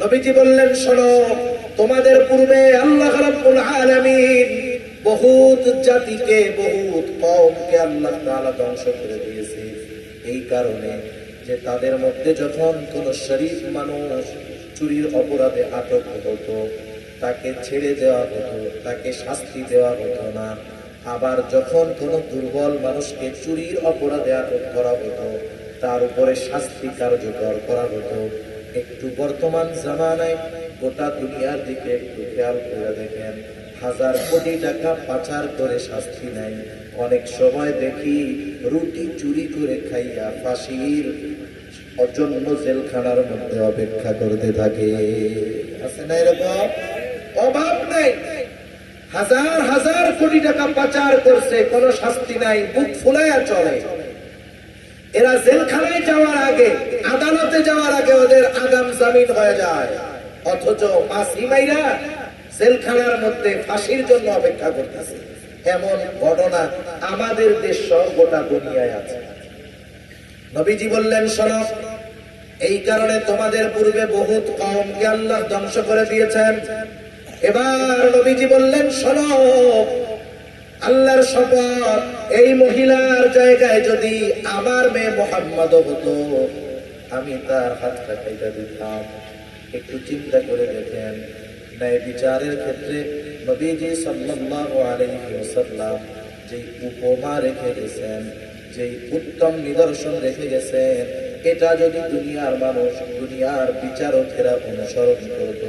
নবীজি বললেন, শোনো, তোমাদের পূর্বে আল্লাহ রাব্বুল আলামিন বহুত জাতিকে, বহুত কওমকে আল্লাহ তাআলা ধ্বংস করে দিয়েছে। এই কারণে যে তাদের মধ্যে যখন কোন শরীফ মানুষ চুরির অপরাধে আটক হতো, তাকে ছেড়ে দেওয়া হতো, তাকে শাস্তি দেওয়া হতো না। আবার যখন কোন দুর্বল মানুষকে চুরির অপরাধে আটক করা হতো, তার উপরে শাস্তি কার্যকর করা হতো। একটু বর্তমান জামানায় গোটা দুনিয়ার দিকে একটু খেয়াল করে দেখেন, 1000 কোটি টাকা পাচার করে শাস্তি নাই। অনেক সময় দেখি রুটি চুরি করে খাইয়া ফাঁসির জন্য জেলখানার মধ্যে অপেক্ষা করতে থাকে। আছে না এরকম? অভাব নেই, 1000 কোটি টাকা পাচার করছে, কোনো শাস্তি নাই, বুক ফুলাইয়া চলে। এরা জেলখানায় যাওয়ার আগে, আদালতে যাওয়ার আগে ওদের আগাম জামিন হয়ে যায়, অথচ ফাঁসি মাইরা জেলখানার মধ্যে ফাঁসির জন্য অপেক্ষা করতেছে। এমন ঘটনা আমাদের দেশ সহ গোটা দুনিয়ায় আছে। নবীজি বললেন, শোনো, এই কারণে তোমাদের পূর্বে বহুত কওমকে আল্লাহ ধ্বংস করে দিয়েছেন। এবার নবীজি বললেন, শোনো, আল্লাহর শপথ, এই মহিলার জায়গায় যদি আমার মেয়ে মুহাম্মদ হতো, আমি তার হাতটা কেটে দিতাম। একটু চিন্তা করে দেখেন, ন্যায় বিচারের ক্ষেত্রে নবীজি সাল্লাল্লাহু আলাইহি ওয়াসাল্লাম যে উপমা রেখে গেছেন, যে উত্তম নিদর্শন রেখে গেছেন, এটা যদি দুনিয়ার মানুষ, দুনিয়ার বিচারকেরা অনুসরণ করত,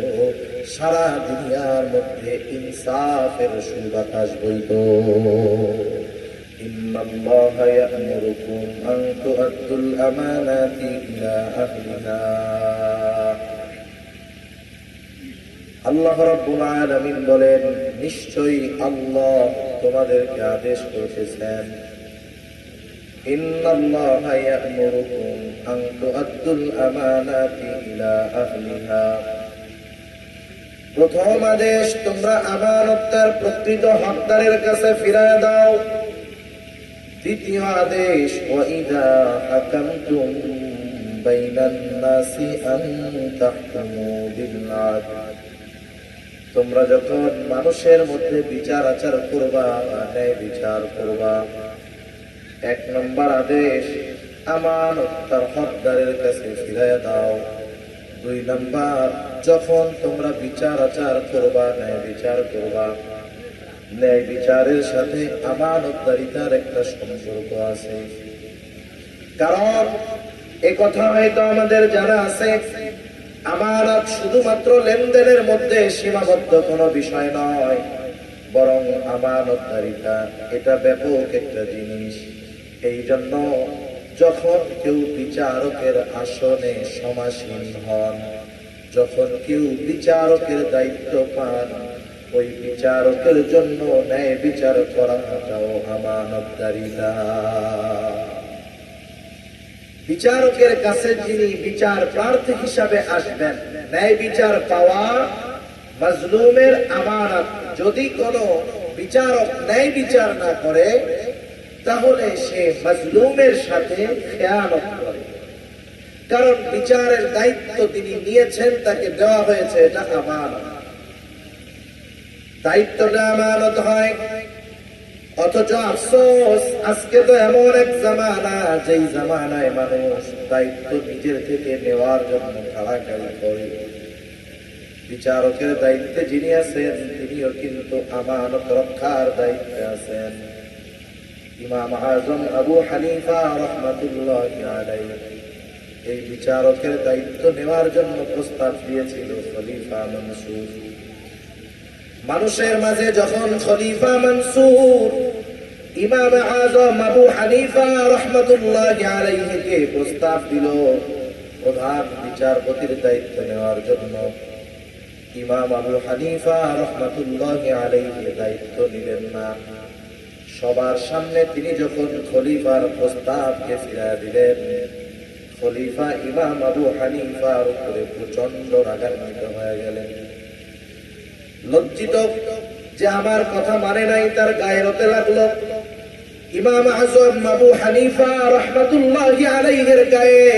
সারা দুনিয়ার মধ্যে ইনসাফের সুবাতাস বইত। ইন্নাল্লাহা ইয়া'মুরুকুম আন তু'আদ্দুল আমানাতি ইলা আহলিহা। আল্লাহ রাব্বুল আলামিন বলেন, নিশ্চয়ই আল্লাহ তোমাদেরকে আদেশ করেছেন, ইন্নাল্লাহা ইয়া'মুরুকুম আন তু'আদ্দুল আমানাতি ইলা আহলিহা। প্রথম আদেশ, তোমরা আমানতটার প্রকৃত হকদারের কাছে ফিরিয়ে দাও। দ্বিতীয় আদেশ, ওয়া ইযা হাকামতুম বাইনান নাসি আন তাহকুমু বিল আদল। তোমরা যখন মানুষের মধ্যে বিচার আচার করবা, ন্যায় বিচার করবা। 1 নম্বর আদেশ, আমানত তার হকদারের কাছে ফিরিয়ে দাও। 2 নম্বর, যখন তোমরা বিচার আচার করবা, ন্যায় বিচার করবা, ন্যায় বিচারের সাথে আমানতদারিতার একটা সম্পর্ক আছে। কারণ এ কথা হয়তো আমাদের জানা আছে, আমানত শুধুমাত্র লেনদেনের মধ্যে সীমাবদ্ধ কোনো বিষয় নয়, বরং আমানতদারিতা এটা ব্যাপক একটা জিনিস। এই জন্য যখন কেউ বিচারকের আসনে সমাসীন হন, যখন কেউ বিচারকের দায়িত্ব পান, ওই বিচারকের জন্য ন্যায় বিচার করাটাও আমানতদারিতা। বিচারকের কাছে যিনি বিচার প্রার্থী হিসাবে আসবেন, ন্যায় বিচার পাওয়া মাজলুমের আমানত। যদি কোনো বিচারক ন্যায় বিচার না করে, তাহলে সে মাজলুমের সাথে খেয়ানত করে। কারণ বিচারের দায়িত্ব তিনি নিয়েছেন, তাকে দেওয়া হয়েছে, এটা আমানত। দায়িত্বটা আমানত হয়। অথচ আফসোস, আজকে তো এমন এক জামানা, যেই জামানায় মানুষ দায়িত্ব নিজের থেকে নেওয়ার জন্য কাড়াকাড়ি করে। বিচারকের দায়িত্বে যিনি আছেন, তিনিও কিন্তু আমানত রক্ষার দায়িত্বে আছেন। ইমাম আজম আবু হানিফা রাহমাতুল্লাহি আলাইহি এই বিচারকের দায়িত্ব নেওয়ার জন্য প্রস্তাব দিয়েছিল খলিফা মনসুর। মানুষের মাঝে যখন খলিফা মনসুর ইমাম আজম আবু হানিফা রাহমাতুল্লাহি আলাইহিকে প্রস্তাব দিল প্রধান বিচারপতির দায়িত্ব নেওয়ার জন্য, ইমাম আবু হানিফা রাহমাতুল্লাহি আলাইহি দায়িত্ব নিলেন না। সবার সামনে তিনি যখন খলিফার প্রস্তাবকে ফিরিয়ে দিলেন, খলিফা ইমাম আবু হানিফার উপরে প্রচন্ড রাগান্বিত হয়ে গেলেন। লজ্জিত যে আমার কথা মানে নাই, তার গায়ে হতে লাগলো। ইমাম আজম আবু হানিফা রাহমাতুল্লাহি আলাইহির গায়ে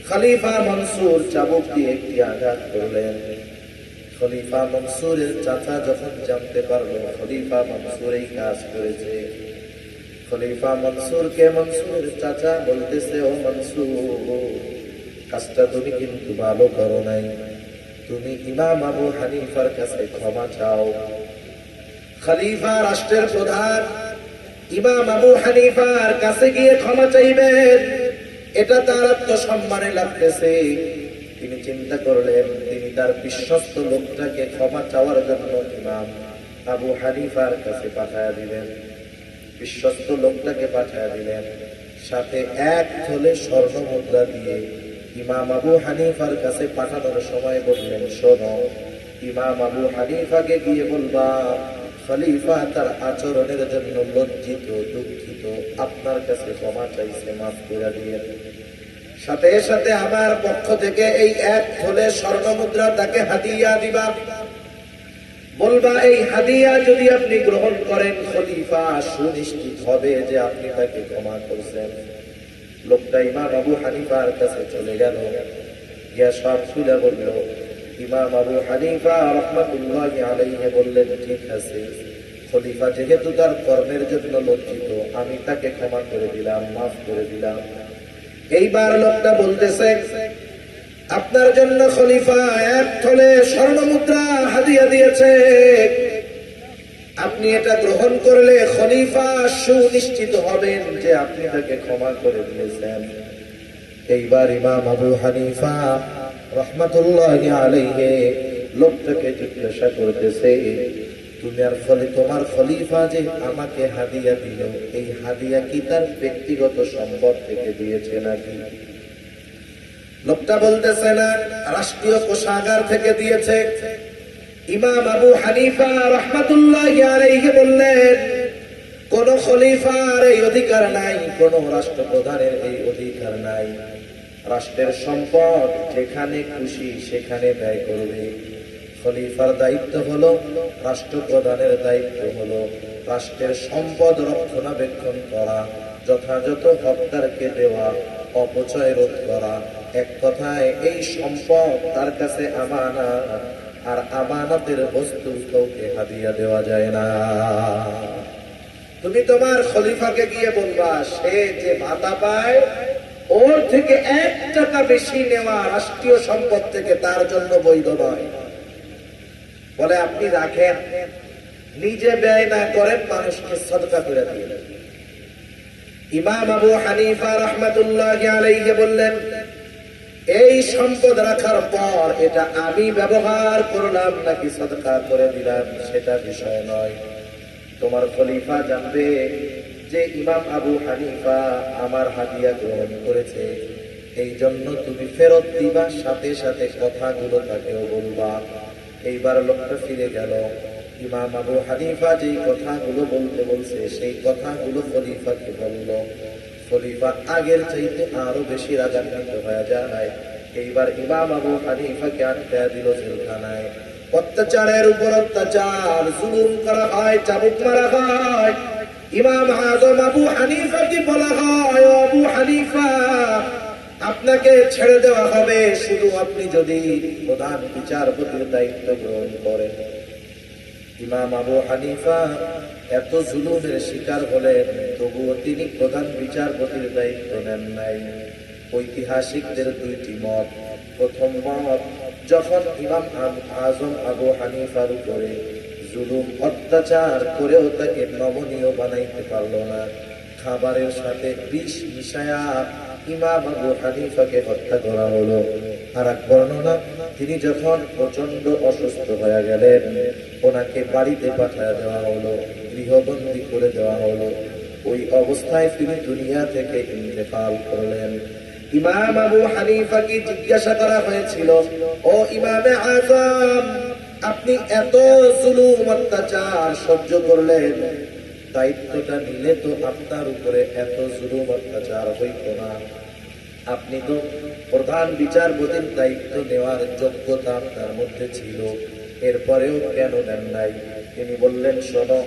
খলিফা মনসুর চাবুক দিয়ে একটি আঘাত করলেন। খলিফা মনসুরের চাচা যখন জানতে পারলো খলিফা মনসুর এই কাজ করেছে, খলিফা মনসুরকে মনসুরের চাচা বলতেছে, ও মনসুর, কাজটা তুমি কিন্তু ভালো করো নাই, তুমি ইমাম আবু হানিফার কাছে ক্ষমা চাও। খলিফা রাষ্ট্রের প্রধান ইমাম আবু হানিফার কাছে গিয়ে ক্ষমা চাইবেন, এটা তার আত্মসম্মানে লাগতেছে। তিনি চিন্তা করলেন তিনি তার বিশ্বস্ত লোকটাকে ক্ষমা চাওয়ার জন্য ইমাম আবু হানিফার কাছে পাঠায়া দিলেন। বিশ্বস্ত লোকটাকে পাঠায়া দিলেন, সাথে এক থলে স্বর্ণ মুদ্রা দিয়ে ইমাম আবু হানিফার কাছে পাঠানোর সময় বললেন, শোনো, ইমাম আবু হানিফাকে গিয়ে বলবা খলিফা তার আচরণের জন্য লজ্জিত, দুঃখিত, আপনার কাছে ক্ষমা চাইছে, মাফ করে দিয়ে সাথে সাথে আমার পক্ষ থেকে এই এক থলে স্বর্ণ মুদ্রা তাকে হাদিয়া দিবা। বলবা এই হাদিয়া যদি আপনি গ্রহণ করেন খলিফা সুনিশ্চিত হবে যে আপনি তাকে ক্ষমা করছেন। লোকটা ইমাম আবু হানিফার কাছে চলে গেল, গিয়া সব খুলে বলল। ইমাম আবু হানিফা রাহমাতুল্লাহি আলাইহি বললেন, ঠিক আছে, খলিফা যেহেতু তার কর্মের জন্য লজ্জিত, আমি তাকে ক্ষমা করে দিলাম, মাফ করে দিলাম। এইবার লোকটা বলতেছে, আপনার জন্য খলিফা এক থলে স্বর্ণ মুদ্রা হাদিয়া দিয়েছে, আপনি এটা গ্রহণ করলে খলিফা সুনিশ্চিত হবেন যে আপনি তাকে ক্ষমা করে দিয়েছেন। এইবার ইমাম আবু হানিফা রাহমাতুল্লাহি আলাইহি লোকটাকে জিজ্ঞাসা করতেছে, তুমি আর তোমার খলিফা যে আমাকে হাদিয়া দিল, এই হাদিয়া কি তার ব্যক্তিগত সম্পদ থেকে দিয়েছে নাকি? লোকটা বলতেছে, না, রাষ্ট্রীয় কোষাগার থেকে দিয়েছে। ইমাম আবু হানিফা রাহমাতুল্লাহি আলাইহি বললেন, কোন খলিফার এই অধিকার নাই, কোন রাষ্ট্রপ্রধানের এই অধিকার নাই। রাষ্ট্রের সম্পদ যেখানে খুশি সেখানে ব্যয় করবে। খলিফার দায়িত্ব হলো, রাষ্ট্রপ্রধানের দায়িত্ব হলো রাষ্ট্রের সম্পদ রক্ষণাবেক্ষণ করা, যথাযথ হকদারকে দেওয়া, অপচয় রোধ করা। এক কথায় এই সম্পদ তার কাছে আমানত, আর আমানতের বস্তু কাউকে হাদিয়া দেওয়া যায় না। তুমি তোমার খলিফাকে গিয়ে বলবা, সে যে ভাতা পায় ওর থেকে 1 টাকা বেশি নেওয়া রাষ্ট্রীয় সম্পদ থেকে তার জন্য বৈধ নয়। বলে আপনি রাখেন, নিজে ব্যয় না করেন, মানুষকে সদকা করে দিন। ইমাম আবু হানিফা রাহমাতুল্লাহি আলাইহি বললেন, এই সম্পদ রাখার পর এটা আমি ব্যবহার করলাম নাকি সদকা করে দিলাম সেটা বিষয় নয়। তোমার খলিফা জানবে যে ইমাম আবু হানিফা আমার হাদিয়া গ্রহণ করেছে, এই জন্য তুমি ফেরত দিবা, সাথে সাথে কথাগুলো তাকেও বলবা। এইবার লোকটা ফিরে গেল, ইমাম আবু হানিফা যেই কথাগুলো বলতে বলছে সেই কথাগুলো খলিফাকে বলল। খলিফা আগের চাইতে আরো বেশি রাগান্বিত হয়ে যায়। এইবার ইমাম আবু হানিফাকে আটকে দিল জেলখানায়। অত্যাচারের উপর অত্যাচার, জুলুম করা হয়, চাবুক মারা হয়। ইমাম আজম আবু হানিফাকে বলা হয়, ও আবু হানিফা, আপনাকে ছেড়ে দেওয়া হবে শুধু আপনি যদি প্রধান বিচারপতির দায়িত্ব গ্রহণ করেন। ইমাম আবু হানিফা এত জুলুমের শিকার হলেন, তবুও তিনি প্রধান বিচারপতির দায়িত্ব নেন নাই। ঐতিহাসিকদের 2টি মত। প্রথম মত, যখন ইমাম আজম আবু হানিফার উপরে জুলুম অত্যাচার করেও তাকে নমনীয় বানাইতে পারল না, খাবারের সাথে বিষ মিশায়া ইমাম আবু হানিফাকে হত্যা করা হলো। আর এক বর্ণনা, তিনি যখন প্রচন্ড অসুস্থ হয়ে গেলেন, ওনাকে বাড়িতে পাঠিয়ে দেওয়া হলো, গৃহবন্দী করে দেওয়া হলো। ওই অবস্থায় তিনি দুনিয়া থেকে ইন্তেকাল করলেন। ইমাম আবু হানিফাকে জিজ্ঞাসা করা হয়েছিল, ও ইমামে আজম, আপনি এত জুলুম অত্যাচার সহ্য করলেন, দায়িত্বটা নিলে তো আপনার উপরে এত জুলুম অত্যাচার হইত না। আপনি তো প্রধান বিচারপতির দায়িত্ব নেওয়ার যোগ্যতা আপনার মধ্যে ছিল, এরপরেও কেন নেন নাই? তিনি বললেন, শোনো,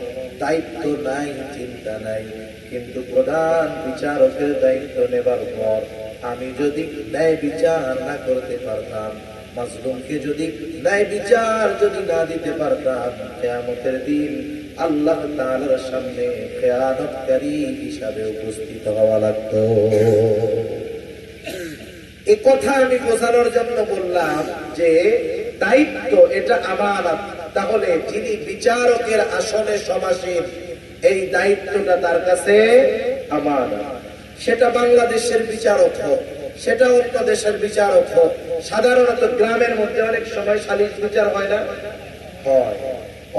দায়িত্ব নাই চিন্তা নাই, কিন্তু প্রধান বিচারকের দায়িত্ব নেবার পর আমি যদি ন্যায় বিচার না করতে পারতাম, মাজলুমকে যদি ন্যায় বিচার যদি না দিতে পারতাম, কিয়ামতের দিন আল্লাহ তাআলার সামনে খেয়ানতকারী হিসাবে উপস্থিত হওয়া লাগতো। এই কথা আমি বোঝানোর জন্য বললাম যে দায়িত্ব এটা আমানত। তাহলে যিনি বিচারকের আসনে সমাসীন, এই দায়িত্বটা তার কাছে আমানত। সেটা বাংলাদেশের বিচারক হোক, সেটা অন্য দেশের বিচারক হোক। সাধারণত গ্রামের মধ্যে অনেক সময় সালিশ বিচার হয় না, হয়।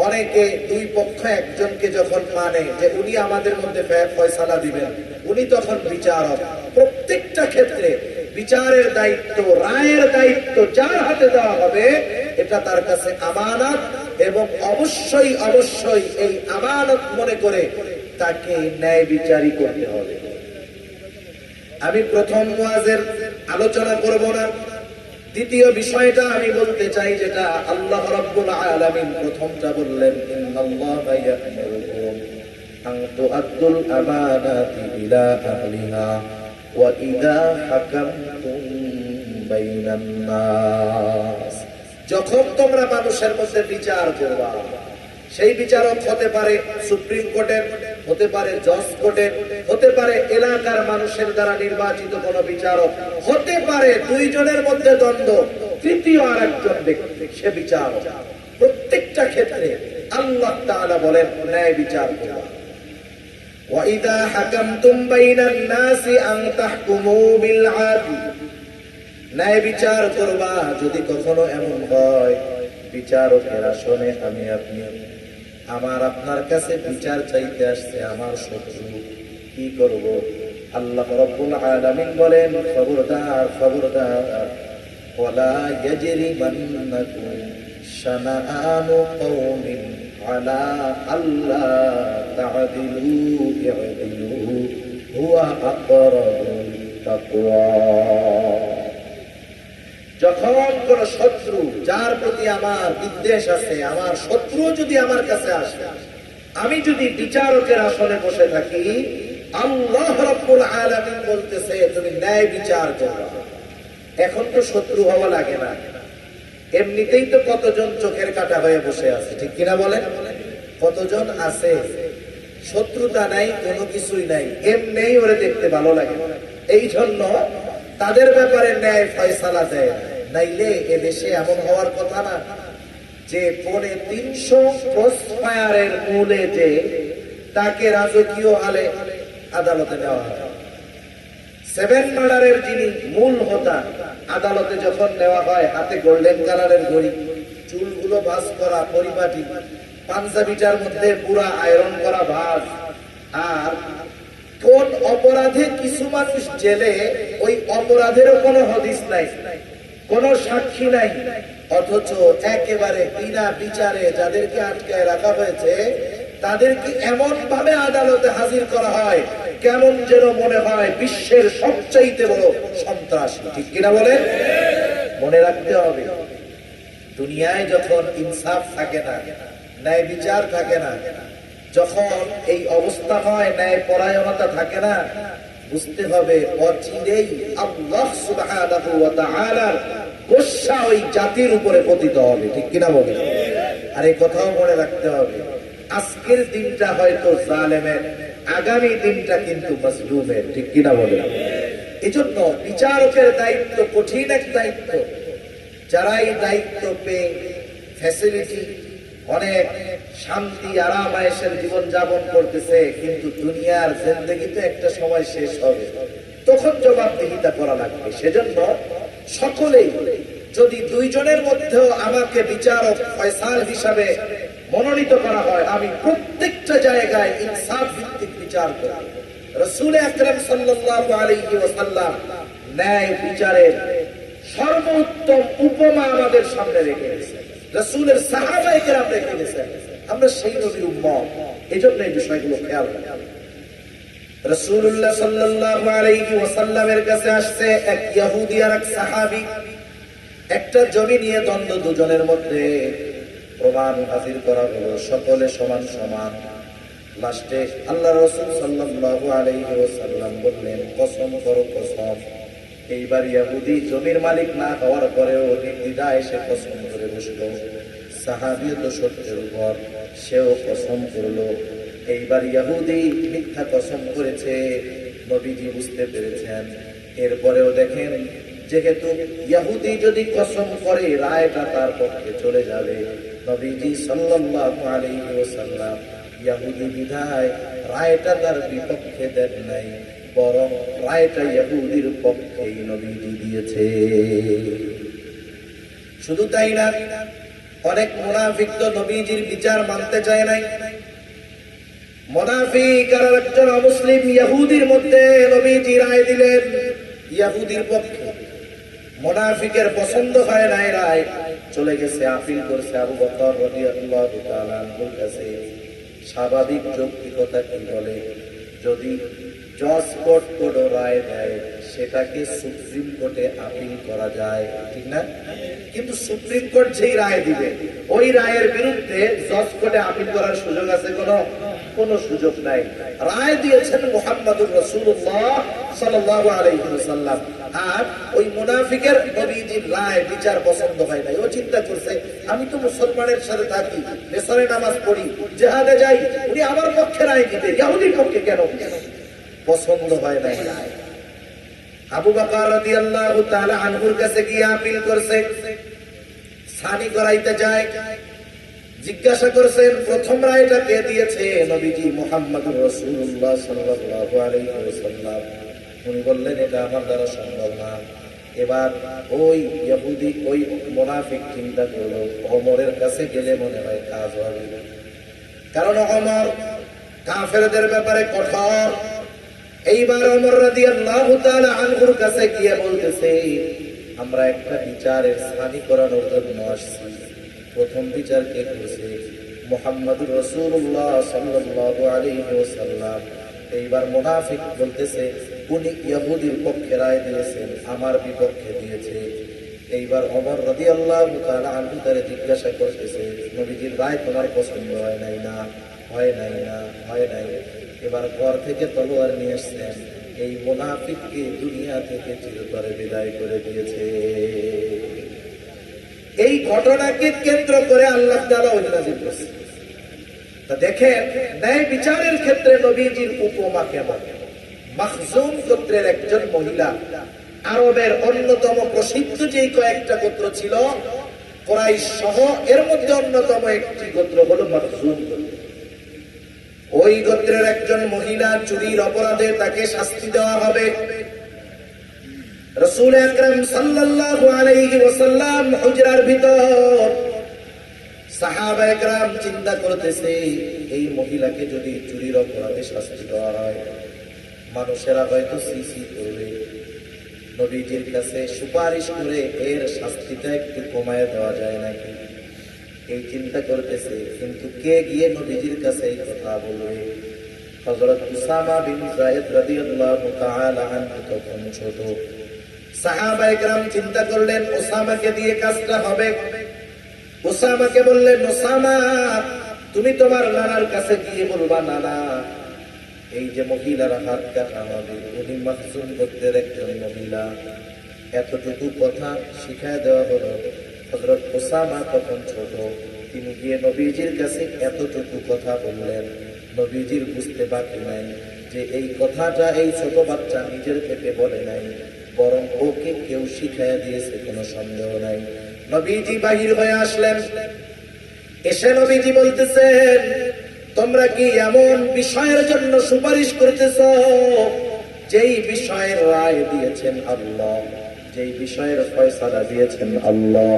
অনেকে দুই পক্ষ একজনকে যখন মানে যে উনি আমাদের মধ্যে ফয়সালা দিবেন, উনি তখন বিচারক। প্রত্যেকটা ক্ষেত্রে বিচারের দায়িত্ব, রায়ের দায়িত্ব যার হাতে দেওয়া হবে, এটা তার কাছে আমানত, এবং অবশ্যই অবশ্যই এই আমানত মনে করে তাকে ন্যায় বিচারই করতে হবে। আমি প্রথম ওয়াজের আলোচনা করব না, দ্বিতীয় বিষয়টা আমি বলতে চাই, যেটা আল্লাহ রাব্বুল আলামিন প্রথমটা বললেন, ইন্নাল্লাহা ইয়া'মুরুকুম আন তু'আদ্দুল আমানাতি ইলা আহলিহা ওয়া ইযা হাকামতুম বাইনান নাস। যখন তোমরা মানুষের মধ্যে বিচার করবা, সেই বিচারক হতে পারে সুপ্রিম কোর্টের, হতে পারে জজ কোর্টের, হতে পারে এলাকার মানুষের দ্বারা নির্বাচিত কোন বিচারক, হতে পারে দুইজনের মধ্যে দ্বন্দ্ব, তৃতীয় আর একজন ব্যক্তি সে বিচারক। প্রত্যেকটা ক্ষেত্রে আল্লাহ তাআলা বলেন ন্যায় বিচার করবা। ওয়া ইযা হাকামতুম বাইনান নাসি আন তাহকুমু বিল আদল, ন্যায় বিচার করবা। যদি কখনো এমন হয় বিচারকের আসনে আমি আপনি, আমার আপনার কাছে বিচার চাইতে আসছে আমার শত্রু, কি করব? আল্লাহ রাব্বুল আলামিন বলেন, খবরদার খবরদার, ওয়ালা ইয়াজরিমান্নাকুম শানাআনু কওমিন আলা আল্লা তা'দিলু ই'দিলু হুয়া আকরাবুত তাকওয়া। যখন কোন শত্রু, যার প্রতি আমার বিদ্বেষ আছে, আমার শত্রু যদি আমার কাছে আসে, আমি যদি বিচারকের আসনে বসে থাকি, আল্লাহ রাব্বুল আলামিন বলতেছে তুমি ন্যায় বিচার করো। এখন তো শত্রু হওয়া লাগে না, এমনিতেই তো কতজন চোখের কাটা হয়ে বসে আছে, ঠিক কিনা বলেন? কতজন আছে শত্রুতা নাই, কোনো কিছুই নাই, এমনিই ওরে দেখতে ভালো লাগে। এই জন্য তাদের ব্যাপারে ন্যায় ফয়সালা দেয়। নাইলে এদেশে এমন হওয়ার কথা না যে 350 ক্রসফায়ারের মূলে যে তাকে রাজকীয় হালে আদালতে নেওয়া হয়। 7 মার্ডারের যিনি মূল হোতা, আদালতে যখন নেওয়া হয়, হাতে গোল্ডেন কালারের ঘড়ি, চুলগুলো ভাঁজ করা পরিপাটি, পাঞ্জাবিটার মধ্যে পুরা আয়রন করা ভাঁজ, আর কোন অপরাধে কিছু মানুষ জেলে, ওই অপরাধেরও কোনো হদিস নাই, কোন সাক্ষী নাই, অথচ একেবারে বিনা বিচারে যাদেরকে আটকায় রাখা হয়েছে তাদেরকে এমন ভাবে আদালতে হাজির করা হয়, কেমন যেন মনে হয় বিশ্বের সবচাইতে বড় সন্ত্রাসী, ঠিক কিনা বলেন? মনে রাখতে হবে, দুনিয়ায় যখন ইনসাফ থাকে না, ন্যায় বিচার থাকে না, যখন এই অবস্থা হয়, ন্যায় পরায়ণতা থাকে না, বুঝতে হবে অচিরেই আল্লাহ সুবহানাহু ওয়া তাআলার গোসা ওই জাতির উপরে পতিত হবে, ঠিক কিনা বলেন? আর এই কথাও মনে রাখতে হবে, আজকের দিনটা হয়তো জালেমের, আগামী দিনটা কিন্তু মাজলুমের, ঠিক কিনা বলেন? এজন্য বিচারকের দায়িত্ব কঠিন এক দায়িত্ব। যারা এই দায়িত্ব পেয়ে ফ্যাসিলিটি, অনেক শান্তি আরাম আয়েশের জীবন যাপন করতেছে, কিন্তু দুনিয়ার জিন্দেগি তো একটা সময় শেষ হবে, তখন জবাবদিহিতা করা লাগবে। সেজন্য সকলেই, যদি দুইজনের মধ্যেও আমাকে বিচারক ফয়সাল হিসাবে মনোনীত করা হয়, আমি প্রত্যেকটা জায়গায় ইনসাফ ভিত্তিক বিচার করব। রাসূল আকরাম সাল্লাল্লাহু আলাইহি ওয়াসাল্লাম ন্যায় বিচারের সর্বোত্তম উপমা আমাদের সামনে রেখে গেছেন, রাসূলের সাহাবায়ে কেরাম রেখে গেছেন। আমরা সেই নবীর উম্মত, এজন্য এই বিষয়গুলো খেয়াল রাখি। রাসূলুল্লাহ সাল্লাল্লাহু আলাইহি ওয়াসাল্লামের কাছে আসছে এক ইহুদি আর এক সাহাবী, একটা জমি নিয়ে দ্বন্দ্ব দুজনের মধ্যে। প্রমাণ হাজির করা হলো, সকলে সমান সমান। লাস্টে আল্লাহ রাসূল সাল্লাল্লাহু আলাইহি ওয়াসাল্লাম বললেন, কসম করো কসম, এইবার ইহুদি জমির মালিক না হওয়ার পরেও নির্দ্বিধায় সে কসম করে বসলো। সাহাবী তো সত্যের উপর, সেও কসম করলো। এইবার ইহুদি মিথ্যা কসম করেছে, নবীজি বুঝতে পেরেছেন। এরপরেও দেখেন, যেহেতু ইহুদি যদি কসম করে রায়টা তার পক্ষে চলে যাবে, নবীজি সাল্লাল্লাহু আলাইহি ওয়াসাল্লাম ইহুদি বিধায় রায়টা তার বিপক্ষে দেন নাই, বরং রায়টা ইহুদির পক্ষেই নবীজি দিয়েছে। শুধু তাই না, অনেক মুনাফিক তো নবীজির বিচার মানতে চায় নাই। মুনাফিক আর একজন অমুসলিম ইহুদির মধ্যে নবীজি রায় দিলেন ইহুদির পক্ষে। মুনাফিকের পছন্দ হয় নাই রায়, চলে গেছে আপিল করছে আবু বকর রাদিয়াল্লাহু তাআলা আনহুর কাছে। স্বাভাবিক যৌক্তিকতা কি বলে, যদি জজ কোর্ট কোনো রায় দেয় সেটাকে সুপ্রিম কোর্টে আপিল করা যায়, ঠিক না? কিন্তু সুপ্রিম কোর্ট যেই রায় দিবে ওই রায়ের বিরুদ্ধে জজ কোর্টে আপিল করার সুযোগ আছে? কোনো সুযোগ নাই। রায় দিয়েছেন মুহাম্মদুর রাসূলুল্লাহ সাল্লাল্লাহু আলাইহি ওয়াসাল্লাম, আর ওই মুনাফিকের নবীজির রায় বিচার পছন্দ হয় নাই। ও চিন্তা করছে, আমি তো মুসলমানের সাথে থাকি, বেসরে নামাজ পড়ি, জিহাদে যাই, উনি আমার পক্ষে রায় দিতে, ইহুদির পক্ষে কেন? পছন্দ হয় নাই রায়। আবু বকর রাদিয়াল্লাহু তাআলা আনহুর কাছে গিয়ে আপিল করছে, সানি করাইতে যায়। জিজ্ঞাসা করছেন, প্রথম রায়টা কে দিয়েছে? নবীজি মুহাম্মদুর রাসূলুল্লাহ সাল্লাল্লাহু আলাইহি ওয়াসাল্লাম। উনি বললেন, এটা আমার দ্বারা সম্ভব না। এবার ওই ইহুদি, ওই মুনাফিক চিন্তা করলো, ওমরের কাছে গেলে মনে হয় কাজ হবে, কারণ ওমর কাফেরদের ব্যাপারে কঠোর। এইবার ওমর রাদিয়াল্লাহু তাআলা আনহুর কাছে গিয়ে বলতেছে, আমরা একটা বিচারের সানি করানোর জন্য আসছি। প্রথম বিচার কে করেছে? মুহাম্মদুর রাসূলুল্লাহ সাল্লাল্লাহু আলাইহি ওয়াসাল্লাম। এইবার মুনাফিক বলতেছে, উনি ইহুদির পক্ষে রায় দিয়েছেন, আমার বিপক্ষে দিয়েছে। এইবার ওমর রাদিয়াল্লাহু তাআলা আনহু তারে জিজ্ঞাসা করতেছে, নবীজির রায় তোমার পছন্দ হয় নাই না? হয় নাই না? হয় নাই। এবার ঘর থেকে তলোয়ার নিয়ে আসছেন, এই মুনাফিককে দুনিয়া থেকে চিরতরে বিদায় করে দিয়েছে। এই ঘটনাকে কেন্দ্র করে আল্লাহ তাআলা ওহী নাযিল করেছেন। তা দেখেন, ন্যায় বিচারের ক্ষেত্রে নবীজির উপমা কেমন। মাখজুম গোত্রের একজন মহিলা, আরবের অন্যতম প্রসিদ্ধ যেই কয়েকটা গোত্র ছিল কুরাইশ সহ, এর মধ্যে অন্যতম একটি গোত্র হলো মাখজুম গোত্র। ওই গোত্রের একজন মহিলা চুরির অপরাধে তাকে শাস্তি দেওয়া হবে। রাসূল আকরাম সাল্লাল্লাহু আলাইহি ওয়াসাল্লাম হুজরার ভিতর, সাহাবায়ে কেরাম চিন্তা করতেছে, এই মহিলাকে যদি চুরির অপরাধে শাস্তি দেওয়া হয়, মানুষেরা হয়তো সিসি করবে, নবীজির কাছে সুপারিশ করে এর শাস্তিটা একটু কমায় দেওয়া যায় নাকি, এই চিন্তা করতেছে। কিন্তু কে গিয়ে নবীজির কাছে এই কথা বলবে? হযরত উসামা বিন যায়েদ রাদিয়াল্লাহু তাআলা আনহু তখন ছোট। সাহাবায়ে কেরাম চিন্তা করলেন, উসামাকে দিয়ে কাজটা হবে। উসামাকে বললেন, উসামা, তুমি তোমার নানার কাছে গিয়ে বলবা, নানা, এই যে মহিলার হাত কাটা হবে, উনি মাখজুম গোত্রের একজন মহিলা। এতটুকু কথা শিখায় দেওয়া হলো। হযরত উসামা তখন ছোট, তিনি গিয়ে নবীজির কাছে এতটুকু কথা বললেন। নবীজির বুঝতে বাকি নাই যে এই কথাটা এই ছোট বাচ্চা নিজের থেকে বলে নাই, বরং ওকে কেউ শিখাইয়া দিয়েছে, কোনো সন্দেহ নাই। নবীজি বাহির হয়ে আসলেন। এসে নবীজি বলতেছেন, তোমরা কি এমন বিষয়ের জন্য সুপারিশ করতেছ যেই বিষয়ের রায় দিয়েছেন আল্লাহ, যেই বিষয়ের ফয়সালা দিয়েছেন আল্লাহ?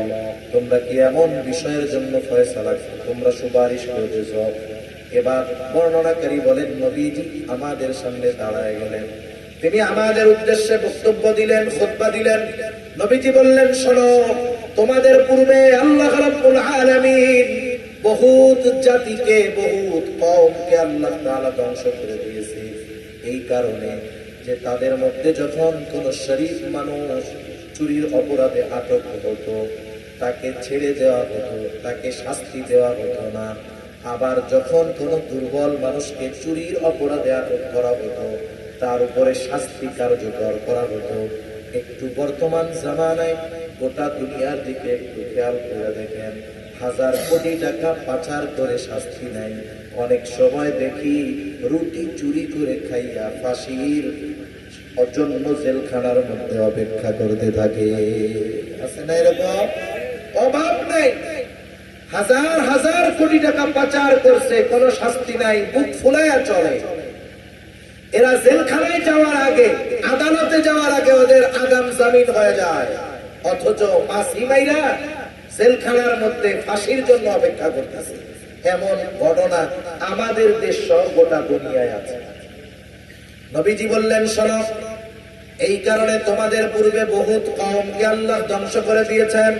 তোমরা কি এমন বিষয়ের জন্য ফয়সালা, তোমরা সুপারিশ করতেছ? এবার বর্ণনাকারী বলেন, নবীজি আমাদের সামনে দাঁড়ায় গেলেন, তিনি আমাদের উদ্দেশ্যে বক্তব্য দিলেন, খুতবা দিলেন। নবীজি বললেন, শোনো, তোমাদের পূর্বে আল্লাহ রাব্বুল আলামিন বহুত জাতিকে, বহুত কওমকে আল্লাহ তাআলা ধ্বংস করে দিয়েছে, এই কারণে যে তাদের মধ্যে যখন কোন শরীফ মানুষ চুরির অপরাধে আটক হতো, তাকে ছেড়ে দেওয়া হতো, তাকে শাস্তি দেওয়া হতো না। আবার যখন কোন দুর্বল মানুষকে চুরির অপরাধে আটক করা হতো, তার উপরে শাস্তি কার্যকর করা হতো। একটু বর্তমান জামানায় গোটা দুনিয়ার দিকে একটু খেয়াল করে দেখেন, 1000 কোটি টাকা পাচার করে শাস্তি নাই, অনেক সময় দেখি রুটি চুরি করে খাইয়া ফাঁসির জন্য জেলখানার মধ্যে অপেক্ষা করতে থাকে। আছে না এরকম? অভাব নেই, 1000 কোটি টাকা পাচার করছে, কোনো শাস্তি নাই, বুক ফুলাইয়া চলে। এরা জেলখানায় যাওয়ার আগে, আদালতে যাওয়ার আগে ওদের আগাম জামিন হয়ে যায়, অথচ ফাঁসি মাইরা জেলখানার মধ্যে ফাঁসির জন্য অপেক্ষা করতেছে। এমন ঘটনা আমাদের দেশ সহ গোটা দুনিয়ায় আছে। নবীজি বললেন, শোনো, এই কারণে তোমাদের পূর্বে বহুত কওমকে আল্লাহ ধ্বংস করে দিয়েছেন।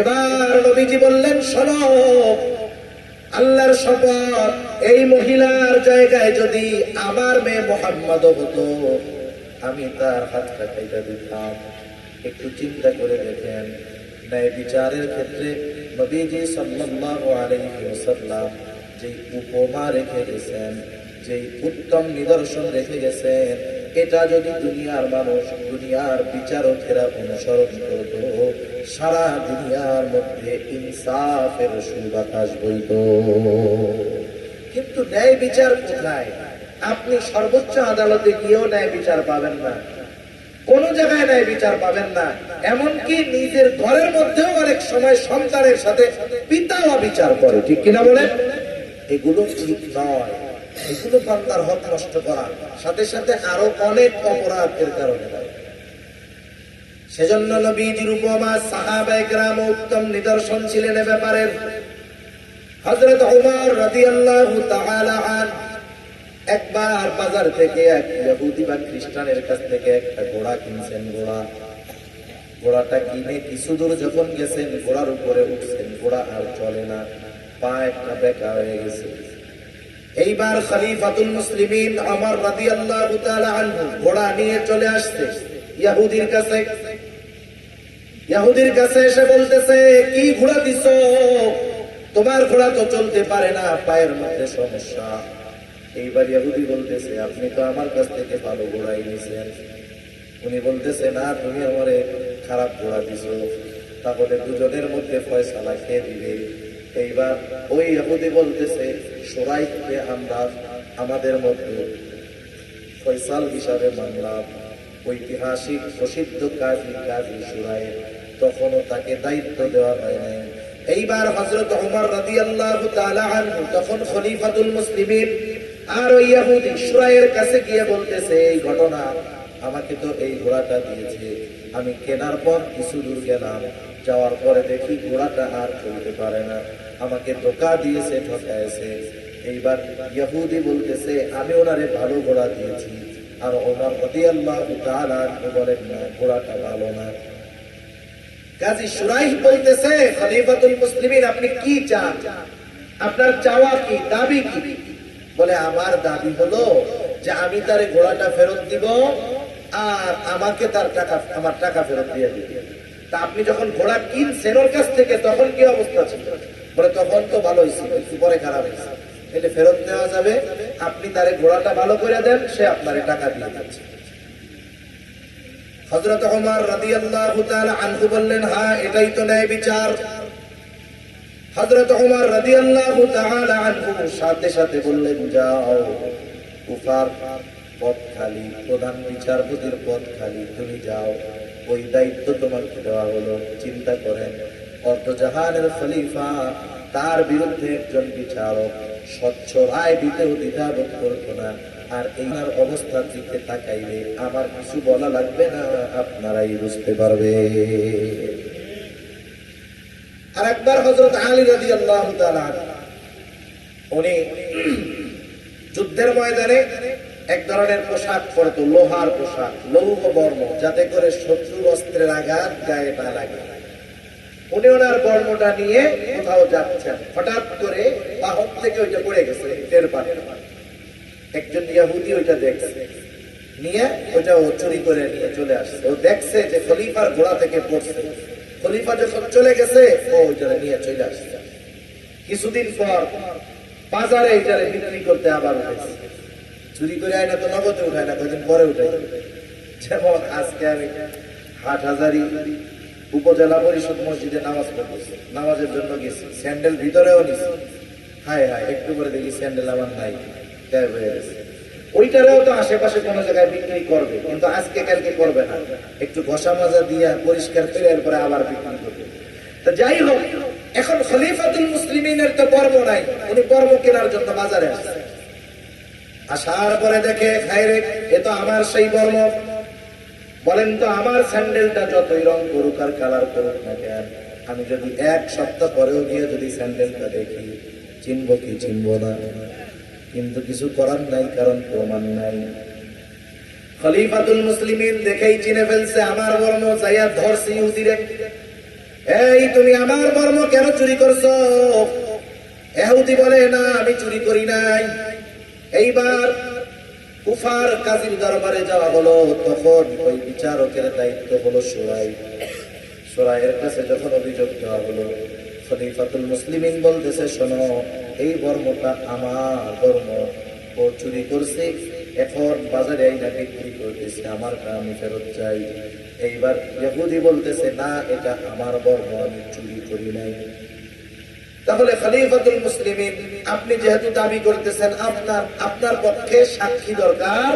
এবার নবীজি বললেন, শোনো, আল্লাহর শপথ, এই মহিলার জায়গায় যদি আমার মেয়ে মুহাম্মদ হতো, আমি তার হাতটা কেটে দিতাম। একটু চিন্তা করে দেখেন, ন্যায় বিচারের ক্ষেত্রে নবীজি সাল্লাল্লাহু আলাইহি ওয়াসাল্লাম যে উপমা রেখে গেছেন, যে উত্তম নিদর্শন রেখে গেছেন, এটা যদি দুনিয়ার মানুষ, দুনিয়ার বিচারকেরা অনুসরণ করত, সারা দুনিয়ার মধ্যে ইনসাফের সুবাতাস বইত। কিন্তু ন্যায় বিচার কোথায়? আপনি সর্বোচ্চ আদালতে গিয়েও ন্যায় বিচার পাবেন না, কোন জায়গায় ন্যায় বিচার পাবেন না। এমনকি নিজের ঘরের মধ্যেও অনেক সময় সন্তানের সাথে পিতাও বিচার করে, ঠিক কিনা বলেন? এগুলো ঠিক নয়, এগুলো বান্দার হক নষ্ট করা, সাথে সাথে আরো অনেক অপরাধের কারণে। সেজন্য নবীজির উপমা সাহাবায়ে কেরাম উত্তম নিদর্শন ছিলেন এ ব্যাপারে। হযরত ওমর রাদিয়াল্লাহু তাআলা আনহু একবার বাজার থেকে এক ইহুদি বা খ্রিস্টানের কাছ থেকে একটা ঘোড়া কিনছেন। ঘোড়াটা কিনে কিছু দূর যখন গেছেন, ঘোড়ার উপরে উঠছেন, ঘোড়া আর চলে না, পা একটা বেঁকা হয়ে গেছে। এইবার খলিফাতুল মুসলিমিন ওমর রাদিয়াল্লাহু তাআলা আনহু ঘোড়া নিয়ে চলে আসছে ইহুদির কাছে। ইহুদির কাছে এসে বলতেছে, কি ঘোড়া দিছো? তোমার ঘোড়া তো চলতে পারে না, পায়ের মধ্যে সমস্যা। এইবার ইহুদি বলতেছে, আপনি তো আমার কাছ থেকে ভালো ঘোড়াই নিয়েছেন। উনি বলতেছে, না, তুমি আমারে খারাপ ঘোড়া দিছো। তাহলে দুজনের মধ্যে ফয়সালা খেয়ে দিবে। এইবার ওই ইহুদি বলতেছে, শুরাইহকে আমরা আমাদের মধ্যে ফয়সাল হিসাবে মানলাম। ঐতিহাসিক প্রসিদ্ধ কাজী শুরাইহ, তখনও তাকে দায়িত্ব দেওয়া হয় নাই। এইবার হযরত ওমর রাদিয়াল্লাহু তাআলা আনহু তখন খলিফাতুল মুসলিমিন, আর ওই ইহুদি শুরাইহের কাছে গিয়ে বলতেছে, এই ঘটনা, আমাকে তো এই ঘোড়াটা দিয়েছে, আমি কেনার পর কিছু দূর গেলাম, যাওয়ার পরে দেখি ঘোড়াটা আর চলতে পারে না, আমাকে ধোঁকা দিয়েছে, ঠকাইছে। এইবার ইহুদি বলতেছে, আমি ওনারে ভালো ঘোড়া দিয়েছি। আর ওমর রাদিয়াল্লাহু তাআলা আনহু বলেন, না, ঘোড়াটা ভালো না। কাজী শুরাইহ বলতেছে, খলিফাতুল মুসলিমিন, আপনি কি চান? আপনার চাওয়া কি, দাবি কি? বলে, আমার দাবি হলো যে আমি তার ঘোড়াটা ফেরত দিব, আর আমাকে তার টাকা, আমার টাকা ফেরত দিয়ে দিবে। তা আপনি যখন ঘোড়া কিনছেন ওর কাছ থেকে, তখন কি অবস্থা ছিল? বলে, তখন তো ভালো হয়েছিল, একটু পরে খারাপ হয়েছে, এটা ফেরত নেওয়া যাবে। আপনি তার ঘোড়াটা ভালো করে দেন, সে আপনার টাকা দিয়ে দিচ্ছে। হযরত ওমর রাদিয়াল্লাহু তাআলা আনহু বললেন, হ্যাঁ, এটাই তো ন্যায় বিচার। হযরত ওমর রাদিয়াল্লাহু তাআলা আনহু সাথে সাথে বললেন, যাও, কুফার পদ খালি, প্রধান বিচারপতির পদ খালি, তুমি যাও, ওই দায়িত্ব তোমাকে দেওয়া হলো। চিন্তা করেন, অর্ধজাহানের খলিফা, তার বিরুদ্ধে একজন বিচারক স্বচ্ছ রায় দিতেও দ্বিধাবোধ করতো না। আর এইনার অবস্থার দিকে তাকাইলে আমার কিছু বলা লাগবে না, আপনারাই বুঝতে পারবে। আর একবার হযরত আলী রাদিয়াল্লাহু তাআলা, উনি যুদ্ধের ময়দানে এক ধরনের পোশাক পরতো, লোহার পোশাক, লৌহ বর্ম, যাতে করে শত্রুর অস্ত্রের আঘাত গায়ে না লাগে। উনি ওনার বর্মটা নিয়ে কোথাও যাচ্ছেন, হঠাৎ করে বাহন থেকে ওইটা পড়ে গেছে, টের পান। একজন ইহুদি ওইটা দেখছে, নিয়ে ওইটা ও চুরি করে নিয়ে চলে আসছে। ও দেখছে যে খলিফার ঘোড়া থেকে পড়ছে, খলিফা যখন চলে গেছে, ও ওইটা নিয়ে চলে আসছে। কিছুদিন পর বাজারে এইটা বিক্রি করতে আবার উঠেছে। চুরি করে আয় না তো নগদে উঠায় না, কদিন পরে উঠায়। যেমন আজকে আমি হাটহাজারী উপজেলা পরিষদ মসজিদে নামাজ পড়তেছি, নামাজের জন্য গেছি, স্যান্ডেল ভিতরেও নিছি, হায় হায় একটু করে দেখি স্যান্ডেল আমার নাই, গায়েব হয়ে গেছে। ওইটারেও তো আশেপাশে কোনো জায়গায় বিক্রি করবে, কিন্তু আজকে কালকে করবে না, একটু ঘষা মাজা দিয়ে পরিষ্কার করে এরপরে আবার বিক্রি করবে। তো যাই হোক, এখন খলিফাতুল মুসলিমিনের তো কর্ম নাই, উনি কর্ম কেনার জন্য বাজারে আসছে। আসার পরে দেখে খাইরে এ তো আমার সেই কর্ম। বলেন তো আমার স্যান্ডেলটা যতই রং করুক আর কালার করুক না কেন, আমি যদি এক সপ্তাহ পরেও গিয়ে যদি স্যান্ডেলটা দেখি, চিনবো কি চিনবো না? কিন্তু কিছু করার নাই, কারণ প্রমাণ নাই। খলিফাতুল মুসলিমিন দেখেই চিনে ফেলছে আমার বর্ম, যাইয়া ধরছে ইহুদিরে, এই তুমি আমার বর্ম কেন চুরি করছো? ইহুদি বলে না আমি চুরি করি নাই। এইবার কুফার কাজীর দরবারে যাওয়া হলো, তখন ওই বিচারকের দায়িত্ব হলো সুরাইয়ের কাছে যখন অভিযোগ দেওয়া হলো, খলিফাতুল মুসলিমিন বলতেছে শোনো, এই বর্মটা আমার বর্ম, ও চুরি করছে, এখন বাজারে আইনা বিক্রি করতেছে, আমার আমি ফেরত চাই। এইবার ইহুদি বলতেছে না, এটা আমার বর্ম, আমি চুরি করি নাই। তাহলে খলিফাতুল মুসলিমিন, আপনি যেহেতু দাবি করতেছেন, আপনার পক্ষে সাক্ষী দরকার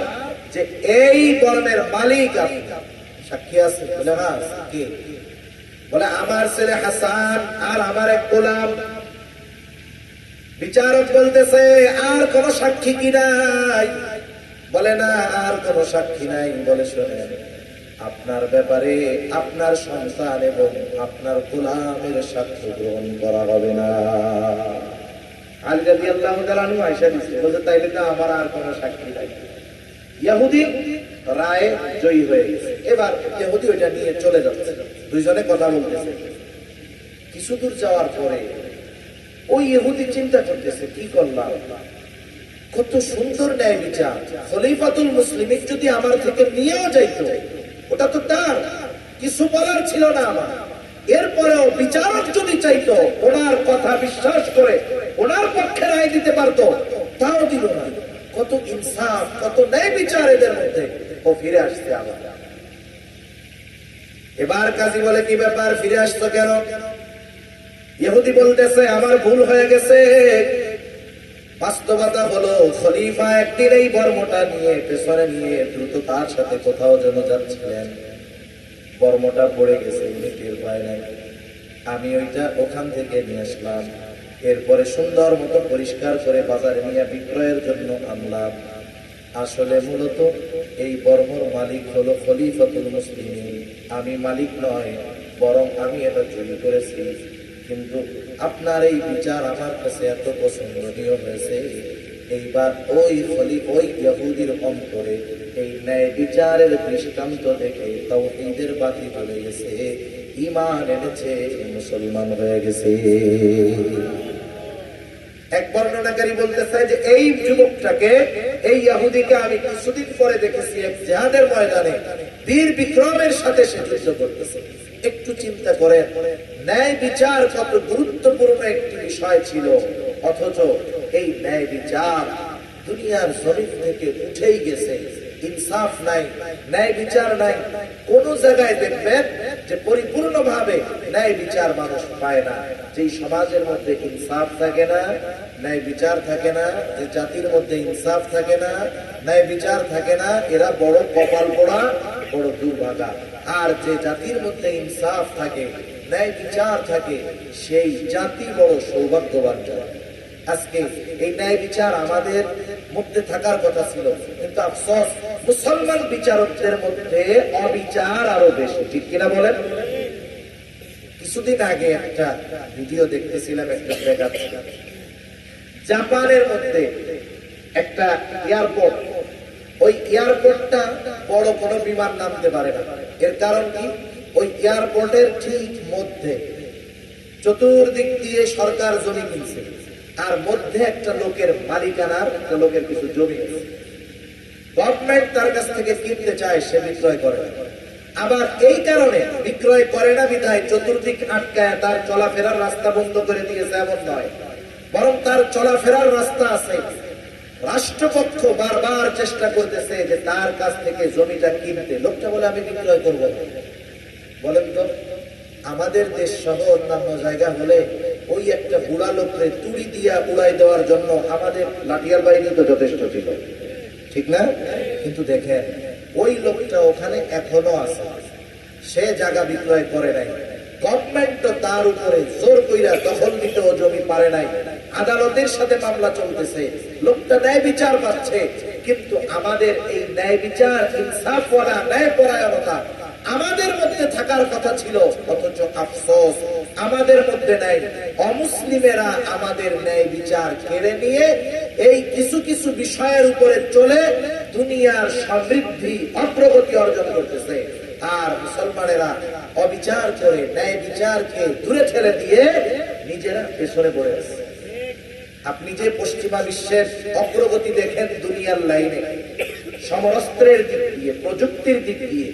যে এই বর্মের মালিক আপনি। সাক্ষী আছে? বলে হ্যাঁ সাক্ষী। বলে আমার ছেলে হাসান আর আমার এক গোলাম। বিচারক বলতেছে আর কোন সাক্ষী কি নাই? বলে না আর কোন সাক্ষী নাই। বলে শোনেন, আপনার ব্যাপারে আপনার সন্তান এবং আপনার গোলামের সাক্ষ্য গ্রহণ করা হবে না। আলী রাদিয়াল্লাহু তাআলা আনহু আয়েশা দিছে, বলতে তাইলে তো আমার আর কোন সাক্ষী নাই। ইহুদি রায়ে জয়ী হয়ে গেছে। এবার ইহুদি ওইটা নিয়ে চলে যাচ্ছে, দুইজনে কথা বলতেছে। কিছু দূর যাওয়ার পরে ওই ইহুদি চিন্তা করতেছে, কি করলাম, কত সুন্দর ন্যায় বিচার, খলিফাতুল মুসলিমিন যদি আমার থেকে নিয়েও যাইতো, ওটা তো তার, কিছু বলার ছিল না আমার। এরপরেও বিচারক যদি চাইতো, ওনার কথা বিশ্বাস করে ওনার পক্ষে রায় দিতে পারতো, তাও দিল না। কত ইনসাফ, কত ন্যায় বিচার এদের মধ্যে। ও ফিরে আসছে আবার। এবার কাজী বলে কি ব্যাপার, ফিরে আসতো কেন? ইহুদি বলতেছে আমার ভুল হয়ে গেছে। বাস্তবতা হলো খলিফা একদিন এই বর্মটা নিয়ে পেছনে নিয়ে দ্রুত তার সাথে কোথাও যেন যাচ্ছিলেন, বর্মটা পড়ে গেছে, উনি টের পায় নাই। আমি ওইটা ওখান থেকে নিয়ে আসলাম, এরপরে সুন্দর মতো পরিষ্কার করে বাজারে নিয়ে বিক্রয়ের জন্য আনলাম। আসলে মূলত এই বর্মর মালিক হলো খলিফাতুল মুসলিমিন, আমি মালিক নয়, বরং আমি এটা চুরি করেছি। কিন্তু আপনার এই বিচার আমার কাছে এত পছন্দনীয় হয়েছে, এইবার ওই ইহুদির অন্তরে এই ন্যায় বিচারের দৃষ্টান্ত দেখে তাওহীদের বাতি জ্বলে গেছে, ঈমান এনেছে, মুসলমান হয়ে গেছে। এক বর্ণনাকারী বলতে চায় যে এই যুবকটাকে, এই ইহুদিকে আমি কিছুদিন পরে দেখেছি এক জিহাদের ময়দানে বীর বিক্রমের সাথে সে যুদ্ধ করতেছে। একটু চিন্তা করেন, ন্যায় বিচার কত গুরুত্বপূর্ণ একটি বিষয় ছিল, অথচ এই ন্যায় বিচার দুনিয়ার জমিন থেকে উঠেই গেছে। ইনসাফ নাই, ন্যায় বিচার নাই। কোন জায়গায় দেখবেন যে পরিপূর্ণভাবে ন্যায় বিচার মানুষ পায় না। যেই সমাজের মধ্যে ইনসাফ থাকে না, ন্যায় বিচার থাকে না, যে জাতির মধ্যে ইনসাফ থাকে না, ন্যায় বিচার থাকে না, এরা বড় কপাল পোড়া, বড় দুর্ভাগা। আর যে জাতির মধ্যে ইনসাফ থাকে, ন্যায় বিচার থাকে, সেই জাতি বড় সৌভাগ্যবান জাতি। আজকে এই ন্যায় বিচার আমাদের মধ্যে থাকার কথা ছিল, কিন্তু আফসোস মুসলমান বিচারকদের মধ্যে অবিচার আরো বেশি। ঠিক কিনা বলেন? কিছুদিন আগে একটা ভিডিও দেখতেছিলাম, একটা দেখাচ্ছে জাপানের মধ্যে একটা এয়ারপোর্ট, ওই এয়ারপোর্টটা বড় কোনো বিমান নামতে পারে না। এর কারণ কি? ওই এয়ারপোর্টের ঠিক মধ্যে চতুর্দিক দিয়ে সরকার জমি কিনছে, আর মধ্যে একটা লোকের মালিকানার, একটা লোকের কিছু জমি আছে। গভর্নমেন্ট তার কাছ থেকে কিনতে চায়, সে বিক্রয় করে না। আবার এই কারণে বিক্রয় করে না বিধায় চতুর্দিক আটকায় তার চলাফেরার রাস্তা বন্ধ করে দিয়েছে, এমন নয়, বরং তার চলাফেরার রাস্তা আছে। রাষ্ট্রপক্ষ বারবার চেষ্টা করতেছে যে তার কাছ থেকে জমিটা কিনতে। লোকটা বলে আমি বিক্রয় করবো না। বলেন তো, আমাদের দেশ সহ অন্যান্য জায়গা হলে ওই একটা বুড়া লোককে তুড়ি দিয়া উড়াই দেওয়ার জন্য আমাদের লাঠিয়াল বাহিনী তো যথেষ্ট ছিল, ঠিক না? কিন্তু দেখেন, ওই লোকটা ওখানে এখনো আছে, সে জায়গা বিক্রয় করে নাই। গভর্নমেন্ট তো তার উপরে জোর কইরা দখল নিতে ও জমি পারে নাই, আদালতের সাথে মামলা চলতেছে, লোকটা ন্যায় বিচার পাচ্ছে। কিন্তু আমাদের এই ন্যায় বিচার, ইনসাফ ওয়ালা ন্যায় পরায়ণতা আমাদের মধ্যে থাকার কথা ছিল, অথচ আফসোস আমাদের মধ্যে নাই। অমুসলিমেরা আমাদের ন্যায় বিচার কেড়ে নিয়ে এই কিছু কিছু বিষয়ের উপরে চলে দুনিয়ার সমৃদ্ধি অগ্রগতি অর্জন করতেছে, আর মুসলমানেরা অবিচার করে ন্যায় বিচারকে দূরে ঠেলে দিয়ে নিজেরা পেছনে পড়ে আছে। আপনি যে পশ্চিমা বিশ্বের অগ্রগতি দেখেন দুনিয়ার লাইনে, সমরাস্ত্রের দিক দিয়ে, প্রযুক্তির দিক দিয়ে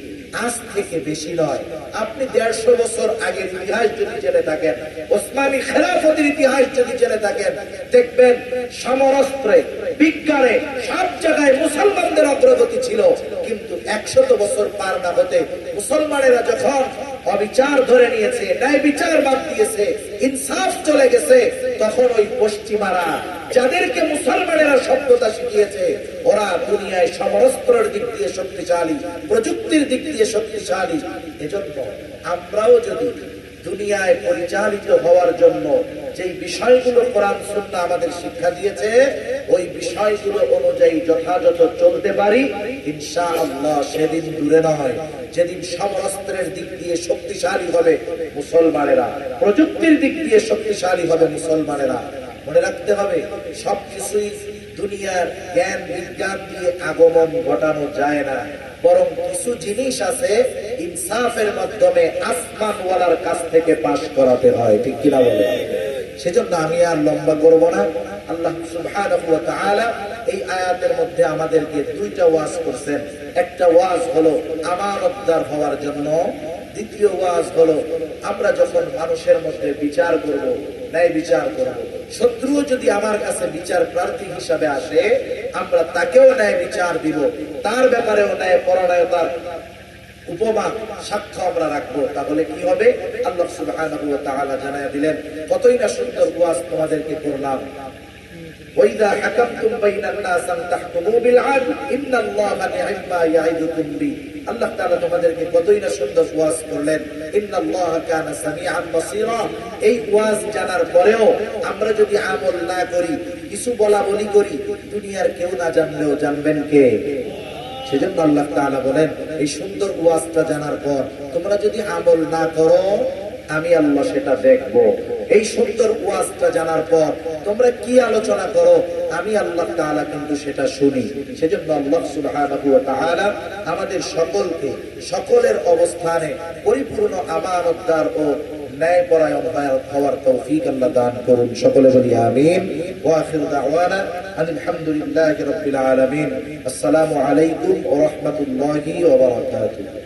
আজ থেকে বেশি নয়, আপনি 150 বছর আগের ইতিহাস যদি জেনে থাকেন, ওসমানী খেলাফতের ইতিহাস যদি জেনে থাকেন, দেখবেন সমরাস্ত্রে, বিজ্ঞানে সব জায়গায় মুসলমানদের অগ্রগতি ছিল। কিন্তু 100 বছর পার না হতে মুসলমানেরা যখন অবিচার ধরে নিয়েছে, ন্যায় বিচার বাদ দিয়েছে, ইনসাফ চলে গেছে, তখন ওই পশ্চিমারা যাদেরকে মুসলমানেরা সভ্যতা শিখিয়েছে, ওরা দুনিয়ায় সমরাস্ত্রের দিক দিয়ে শক্তিশালী, প্রযুক্তির দিক দিয়ে শক্তিশালী। এজন্য আমরাও যদি দুনিয়ায় পরিচালিত হওয়ার জন্য যেই বিষয়গুলো কোরআন সুন্নাহ আমাদের শিক্ষা দিয়েছে, ওই বিষয়গুলো অনুযায়ী যথাযথ চলতে পারি, ইনশাআল্লাহ সেদিন দূরে নয় যেদিন সমরাস্ত্রের দিক দিয়ে শক্তিশালী হবে মুসলমানেরা, প্রযুক্তির দিক দিয়ে শক্তিশালী হবে মুসলমানেরা। মনে রাখতে হবে, সবকিছুই দুনিয়ার জ্ঞান বিজ্ঞান দিয়ে আগমন ঘটানো যায় না, বরং কিছু জিনিস আছে ইনসাফের মাধ্যমে আসমানওয়ালার কাছ থেকে পাস করাতে হয়, ঠিক কিনা বলে? সেজন্য আমি আর লম্বা করব না। আল্লাহ সুবহানাহু ওয়া তাআলা এই আয়াতের মধ্যে আমাদেরকে দুইটা ওয়াজ করছেন। একটা ওয়াজ হলো আমানতদার হওয়ার জন্য, দ্বিতীয় ওয়াজ হলো আমরা যখন মানুষের মধ্যে বিচার করব, ন্যায় বিচার করব, শত্রুও যদি আমার কাছে বিচার প্রার্থী হিসাবে আসে, আমরা তাকেও ন্যায় বিচার দিব, তার ব্যাপারেও ন্যায় পরায়ণতার উপমা সাক্ষ্য আমরা রাখবো। তাহলে কি হবে? আল্লাহ সুবহানাহু ওয়া তাআলা জানায়া দিলেন। কতই না সুন্দর ওয়াজ তোমাদেরকে করলাম। ওয়াইদা হাকামতুম বাইনান নাস আন তাহকুমু বিল আদল ইন্নাল্লাহা নি'মা ইয়াইদুকুম বি। আল্লাহ তাআলা তোমাদেরকে কতই না সুন্দর ওয়াজ করলেন, ইন্নাল্লাহা কানা সামিআন বাসীরা। এই ওয়াজ জানার পরেও আমরা যদি আমল না করি, কিছু বলা বলি করি, দুনিয়ার কেউ না জানলেও জানবেন কে? সেজন্য আল্লাহ তাআলা বলেন, এই সুন্দর ওয়াজটা জানার পর তোমরা যদি আমল না করো, আমি আল্লাহ সেটা দেখব। এই সুন্দর ওয়াজটা জানার পর তোমরা কি আলোচনা করো, আমি আল্লাহ তাআলা কিন্তু সেটা শুনি। সেজন্য আল্লাহ সুবহানাহু ওয়া তাআলা আমাদের সকলকে সকলের অবস্থানে পরিপূর্ণ আমানতদার ও ন্যায়পরায়ণ হওয়ার তৌফিক আল্লাহ দান করুন। সকলে বলি আমিন। ওয়া আখিরু দাওয়ানা আলহামদুলিল্লাহি রাব্বিল আলামিন। আসসালামু আলাইকুম ওয়া রাহমাতুল্লাহি ওয়া বারাকাতুহু।